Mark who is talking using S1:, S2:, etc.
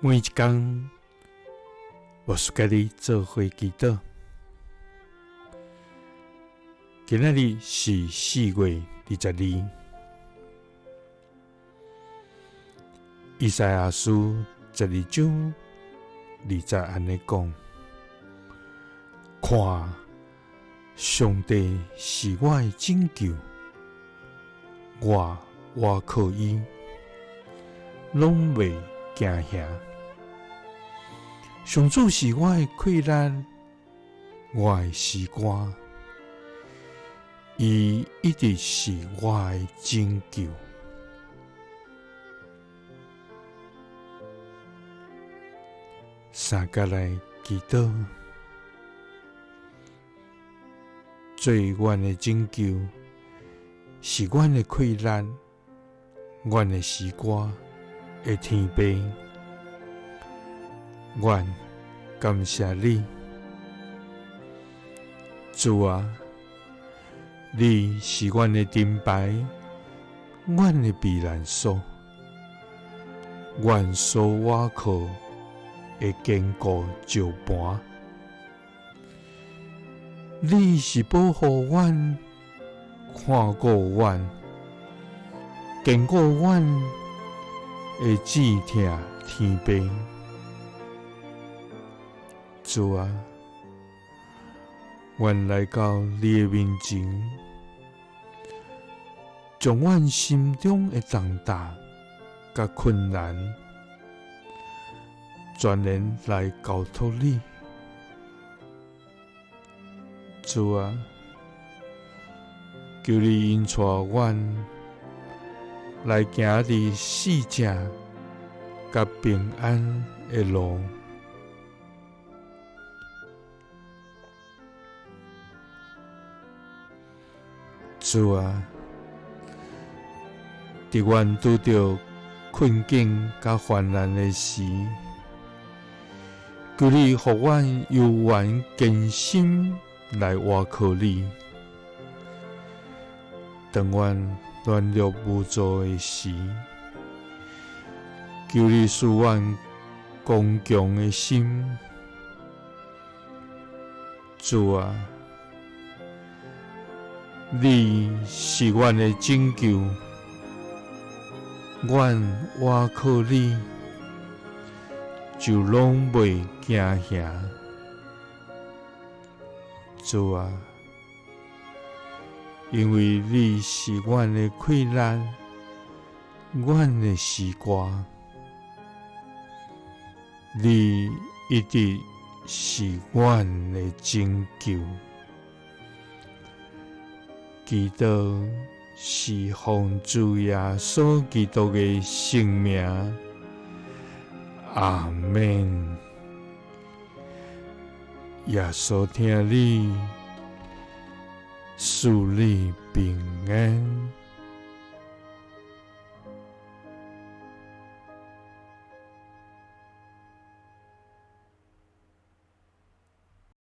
S1: 每一天，我是甲你做伙祈祷。今仔日是4月22，以赛亞書12章20安尼讲：看，上帝是我的拯救，我靠伊，拢袂惊吓。上主是我的溃烂，我的诗歌，伊一直是我的拯救。三甲来祈祷，最阮的拯救是阮的溃烂，阮的诗歌的天父。阮感谢你，主啊！你是阮的盾牌，阮的避难所，阮所倚靠的坚固石盘。你是保护阮、看顾阮、坚固阮的志听天父。主啊，阮来到你的面前，将阮心中的重担甲困难，全然来交托你。主啊，求你引带阮来行伫四正甲平安的路。主啊，伫阮拄着困境甲患难的时，求你互阮犹原坚心来倚靠你。当阮软弱无助的时，求你赐阮刚强的心。主啊，你是阮的拯救，阮倚靠你，就拢袂惊吓。主啊，因为你是阮的溃烂，阮的诗歌，你一直是阮的拯救。祈祷是奉主耶稣基督的圣名，阿们。耶稣听你，赐你平安。